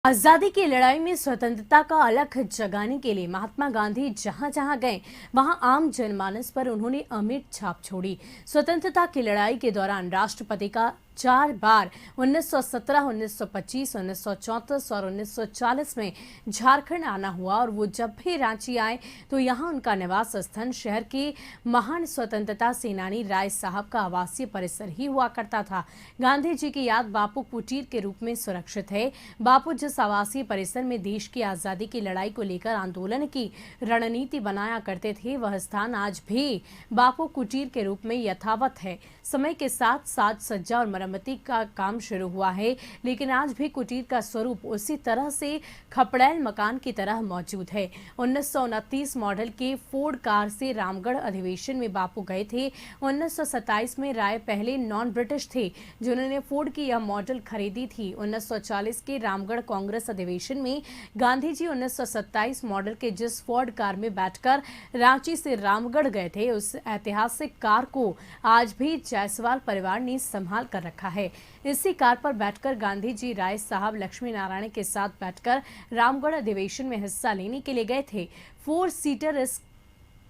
आजादी की लड़ाई में स्वतंत्रता का अलख जगाने के लिए महात्मा गांधी जहां जहां गए वहां आम जनमानस पर उन्होंने अमिट छाप छोड़ी। स्वतंत्रता की लड़ाई के दौरान राष्ट्रपति का 4 बार 1917, 1925, 1934 और 1940 में झारखंड आना हुआ और वो जब भी रांची आए तो यहाँ उनका निवास स्थान शहर के महान स्वतंत्रता सेनानी राय साहब का आवासीय परिसर ही हुआ करता था। गांधी जी की याद बापू कुटीर के रूप में सुरक्षित है। बापू जिस आवासीय परिसर में देश की आजादी की लड़ाई को लेकर आंदोलन की रणनीति बनाया करते थे, वह स्थान आज भी बापू कुटीर के रूप में यथावत है। समय के साथ साज सज्जा और मरम्मती का काम शुरू हुआ है, लेकिन आज भी कुटीर का स्वरूप उसी तरह से खपड़ैल मकान की तरह मौजूद है। 1929 मॉडल के फोर्ड कार से रामगढ़ अधिवेशन में बापू गए थे। 1927 में राय पहले नॉन ब्रिटिश थे जिन्होंने फोर्ड की यह मॉडल खरीदी थी। 1940 के रामगढ़ कांग्रेस अधिवेशन में गांधी जी 1927 मॉडल के जिस फोर्ड कार में बैठकर रांची से रामगढ़ गए थे, उस ऐतिहासिक कार को आज भी जायसवाल परिवार ने संभाल कर रखा है। इसी कार पर बैठकर गांधी जी राय साहब लक्ष्मी नारायण के साथ बैठकर रामगढ़ अधिवेशन में हिस्सा लेने के लिए गए थे। 4 सीटर इस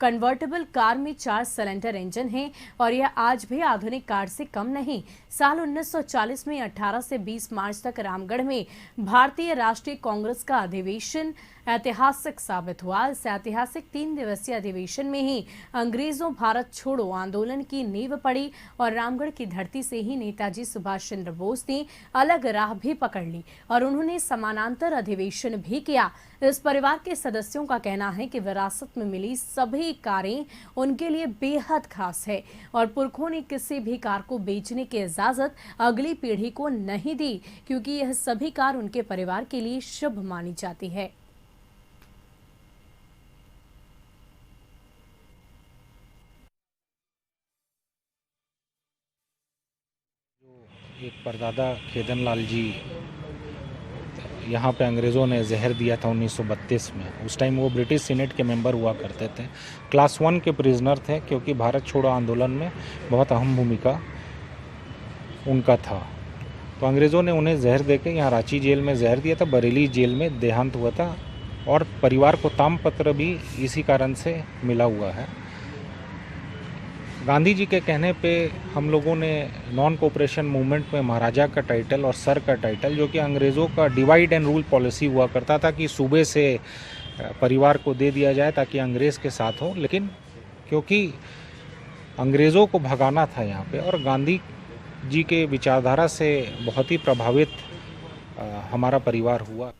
कन्वर्टेबल कार में 4 सिलेंडर इंजन है और यह आज भी आधुनिक कार से कम नहीं। साल 1940 में 18 से 20 मार्च तक रामगढ़ में भारतीय राष्ट्रीय कांग्रेस का अधिवेशन ऐतिहासिक साबित हुआ। इस ऐतिहासिक 3 दिवसीय अधिवेशन में ही अंग्रेजों भारत छोड़ो आंदोलन की नींव पड़ी और रामगढ़ की धरती से ही नेताजी सुभाष चंद्र बोस ने अलग राह भी पकड़ ली और उन्होंने समानांतर अधिवेशन भी किया। इस परिवार के सदस्यों का कहना है कि विरासत में मिली सभी कारें उनके लिए बेहद खास है और पुरखों ने किसी भी कार को बेचने की इजाजत अगली पीढ़ी को नहीं दी, क्योंकि यह सभी कार उनके परिवार के लिए शुभ मानी जाती है। एक परदादा खेदन लाल जी यहाँ पे अंग्रेज़ों ने जहर दिया था 1932 में। उस टाइम वो ब्रिटिश सीनेट के मेंबर हुआ करते थे। क्लास 1 के प्रिजनर थे, क्योंकि भारत छोड़ो आंदोलन में बहुत अहम भूमिका उनका था। तो अंग्रेज़ों ने उन्हें जहर देके यहाँ रांची जेल में जहर दिया था। बरेली जेल में देहांत हुआ था और परिवार को तामपत्र भी इसी कारण से मिला हुआ है। गांधी जी के कहने पे हम लोगों ने नॉन कोऑपरेशन मूवमेंट में महाराजा का टाइटल और सर का टाइटल, जो कि अंग्रेज़ों का डिवाइड एंड रूल पॉलिसी हुआ करता था कि सूबे से परिवार को दे दिया जाए ताकि अंग्रेज़ के साथ हो, लेकिन क्योंकि अंग्रेज़ों को भगाना था यहाँ पे और गांधी जी के विचारधारा से बहुत ही प्रभावित हमारा परिवार हुआ।